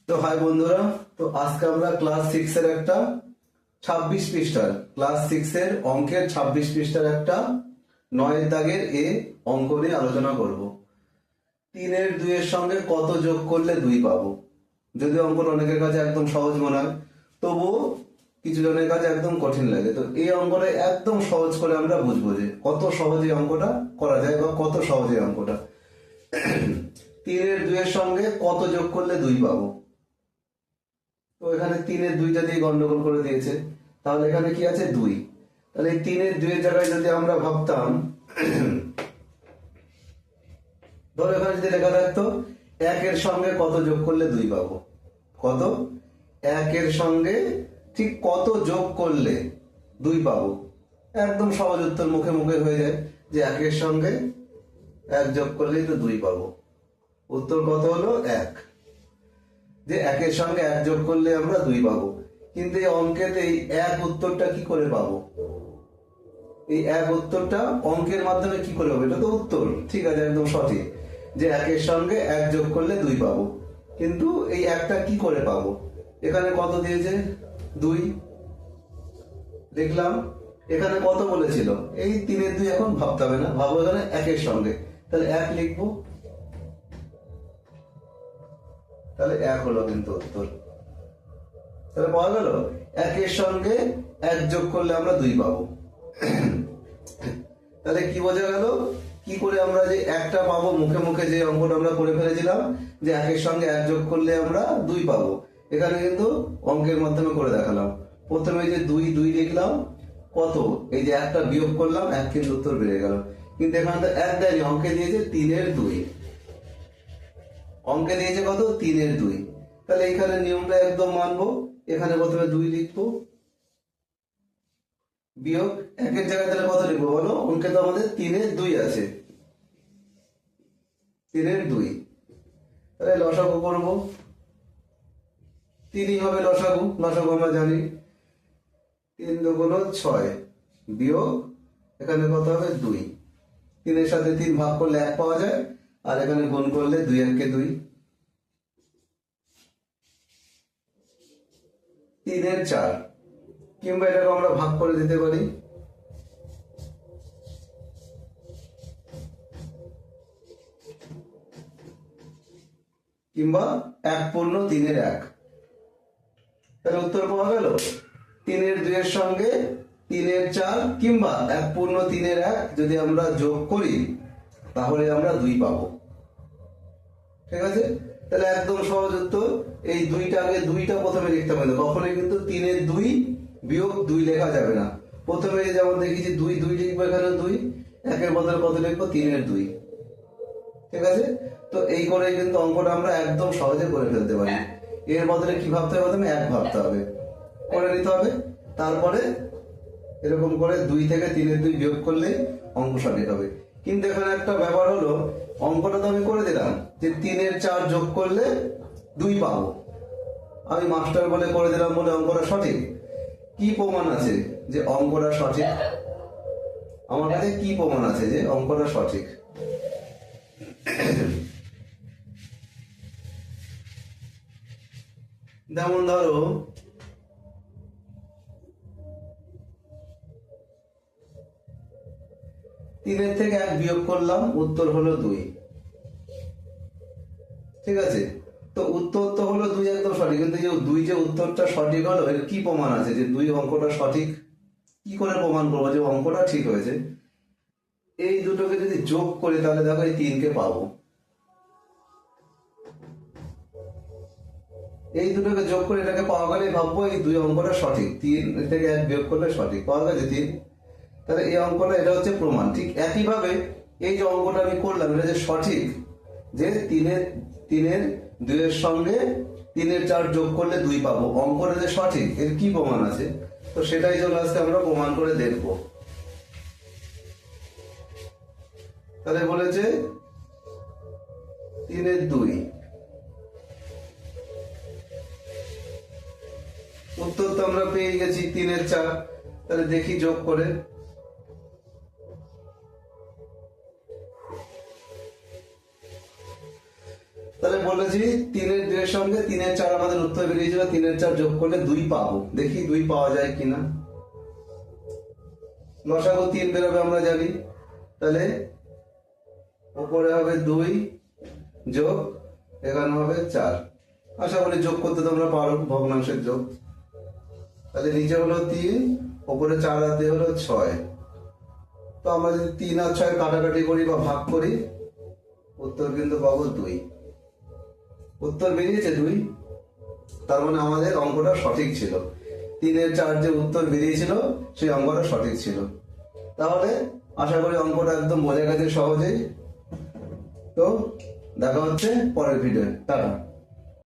তো হাই বন্ধুরা, তো আজকে আমরা ক্লাস 6 এর একটা 26 পৃষ্ঠার ক্লাস 6 এর অঙ্কের 26 পৃষ্ঠার একটা 9 দাগের অঙ্ক নিয়ে আলোচনা করব। 3 এর 2 এর সঙ্গে কত যোগ করলে 2 পাবো। যদি অঙ্কটা অনেকের কাছে একদম সহজ মনে হয়, তবুও কিছু জনের কাছে একদম কঠিন লাগে। তো এই অঙ্কটা একদম সহজ করে আমরা বুঝবো যে কত সহজে অঙ্কটা করা যায় বা কত সহজে অঙ্কটা। 3 এর 2 এর সঙ্গে কত যোগ করলে 2 পাবো। তো এখানে 3 এর 2টা দিয়ে গন্ডগোল করে দিয়েছে, তাহলে এখানে কি আছে 2। তাহলে এই 3 এর 2 এর জায়গায় যদি আমরা ভাবতাম, ধরো এখানে যদি লেখা থাকতো 1 এর সঙ্গে কত যোগ করলে 2 পাবো। কত? 1 এর সঙ্গে ঠিক কত যোগ করলে 2 পাবো। একদম সহজ উত্তর মুখে মুখে হয়ে যায় যে 1 এর সঙ্গে 1 যোগ করলেই তো 2 পাবো। উত্তর কত হলো? 1। যে 1 এর সঙ্গে 1 যোগ করলে আমরা 2 পাবো। কিন্তু এই অঙ্কেতে এই 1 উত্তরটা কি করে পাবো? এই 1 উত্তরটা অঙ্কের মাধ্যমে কি করে হবে? এটা তো উত্তর, ঠিক আছে, একদম সঠিক যে 1 এর সঙ্গে 1 যোগ করলে 2 পাবো। কিন্তু এই 1টা কি করে পাবো? এখানে কত দিয়েছে? 2 লিখলাম। এখানে কত বলেছিল? এই 3 এর 2 এখন ভাবতে হবে না, ভাবো এখানে 1 এর সঙ্গে, তাহলে 1 লিখবো। তাহলে 1 হলো কিন্তু উত্তর। তাহলে পাওয়া গেল 1 এর সঙ্গে 1 যোগ করলে আমরা 2 পাবো। তাহলে কি বোঝা গেল? কি করে আমরা যে 1টা পাবো? মুখে মুখে যে অঙ্কটা আমরা করে ফেলেছিলাম যে 1 এর সঙ্গে 1 যোগ করলে আমরা 2 পাবো, এখানে কিন্তু অঙ্কের মাধ্যমে করে দেখালাম। প্রথমে যে 2 লিখলাম, কত এই যে 1টা বিয়োগ করলাম, 1 কিন্তু উত্তর বেড়ে গেল। কিন্তু এখানে তো 1 দেয়নি, অঙ্কে দিয়েছে 3 এর 2। অঙ্কে দিয়েছে কত? 3 এর 2। তাহলে এখানে নিয়মটা একদম মানবো। এখানে প্রথমে 2 লিখবো, বিয়োগ 1 এর জায়গায় তাহলে কত লিখবো বলো? অঙ্কে তো আমাদের 3 এর 2 আছে, 3 এর 2। তাহলে লসাগু করবো, 3ই হবে লসাগু। লসাগু আমরা জানি 3 দুগুণ 6 বিয়োগ এখানে কত হবে? 2। 3 এর সাথে 3 ভাগ করলে 1 পাওয়া যায়, আর এখানে গুণ করলে 2 1 2। 3 এর 4, কিংবা এটাকে আমরা ভাগ করে দিতে পারি। কিংবা 1 পূর্ণ 3 এর 1। তাহলে উত্তর পাওয়া গেল 3 এর 2 এর সঙ্গে 3 এর 4 কিংবা 1 পূর্ণ 3 এর 1 যদি আমরা যোগ করি, তাহলে আমরা 2 পাবো। ঠিক আছে? তাহলে একদম সহজ উত্তর। এই 2টা আগে 2টা প্রথমে লিখতে হবে, কখনোই কিন্তু 3 এর 2 বিয়োগ 2 লেখা যাবে না। প্রথমে যেমন দেখেছি 2 লিখবো, এখানে 2, 1 এর বদলে কত লিখবো? 3 এর 2। ঠিক আছে? তো এই করে কিন্তু অঙ্কটা আমরা একদম সহজে করে ফেলতে পারি। এর বদলে কি ভাবতে হবে? প্রথমে 1 ভাবতে হবে, করে নিতে হবে। তারপরে এরকম করে 2 থেকে 3 এর 2 বিয়োগ করলে অঙ্ক সঠিক হবে। কিন্তু এখানে একটা ব্যাপার হলো, অঙ্কটা তো আমি করে দিলাম যে 3 এর 4 যোগ করলে 2 পাবো। আমি মাস্টার বলে করে দিলাম বলে অঙ্কটা সঠিক? কি প্রমাণ আছে যে অঙ্কটা সঠিক? আমার কাছে কি প্রমাণ আছে যে অঙ্কটা সঠিক? যেমন ধরো 3 এর থেকে 1 বিয়োগ করলাম, উত্তর হলো 2। ঠিক আছে? তো উত্তর তো হলো 2, একদম সঠিক। কিন্তু যে 2 যে উত্তরটা সঠিক হলো, এর কি প্রমাণ আছে যে 2 অঙ্কটা সঠিক? কি করে প্রমাণ করবো যে অঙ্কটা ঠিক হয়েছে? এই দুটোকে যদি যোগ করি, তাহলে দেখো এই 3 কে পাবো। এই দুটোকে যোগ করে এটাকে পাওয়া গেলে ভাববো এই 2 অঙ্কটা সঠিক। 3 থেকে 1 বিয়োগ করলে সঠিক পাওয়া গেছে 3। তাহলে এই অঙ্কটা, এটা হচ্ছে প্রমাণ। ঠিক একইভাবে এই যে অঙ্কটা আমি করলাম, এটা যে সঠিক, যে 3 এর 2 এর সঙ্গে 3 এর 4 যোগ করলে 2 পাবো, অঙ্কটা যে সঠিক, এর কি প্রমাণ আছে? তো সেটাই চলে আজকে আমরা প্রমাণ করে দেখবো। তাহলে বলেছে 3 এর 2, উত্তর তো আমরা পেয়ে গেছি 3 এর 4। তাহলে দেখি যোগ করে। তাহলে বলেছি 3 এর 2 তিনের সঙ্গে 3-এর 4 আমাদের উত্তর বেরিয়েছিল, 3-এর 4 যোগ করলে 2 পাবো। দেখি 2 পাওয়া যায় কিনা। লসাগু 3 বেরোবে আমরা জানি, তাহলে উপরে হবে 2 যোগ এখানে হবে 4। আশা করি যোগ করতে তোমরা পারো, ভগ্নাংশের যোগ। তাহলে নিচে হলো 3, উপরে 4 আর 2 হলো 6। তো আমরা যদি 3 আর 6 কাটাকাটি করি বা ভাগ করি, উত্তর কিন্তু পাবো 2। উত্তর বেরিয়েছে 2। তার মানে আমাদের অঙ্কটা সঠিক ছিল। 3-এর 4 যে উত্তর বেরিয়েছিল সেই অঙ্কটা সঠিক ছিল। তাহলে আশা করি অঙ্কটা একদম বোঝা গেছে সহজেই। তো দেখা হচ্ছে পরের ভিডিও। টাটা।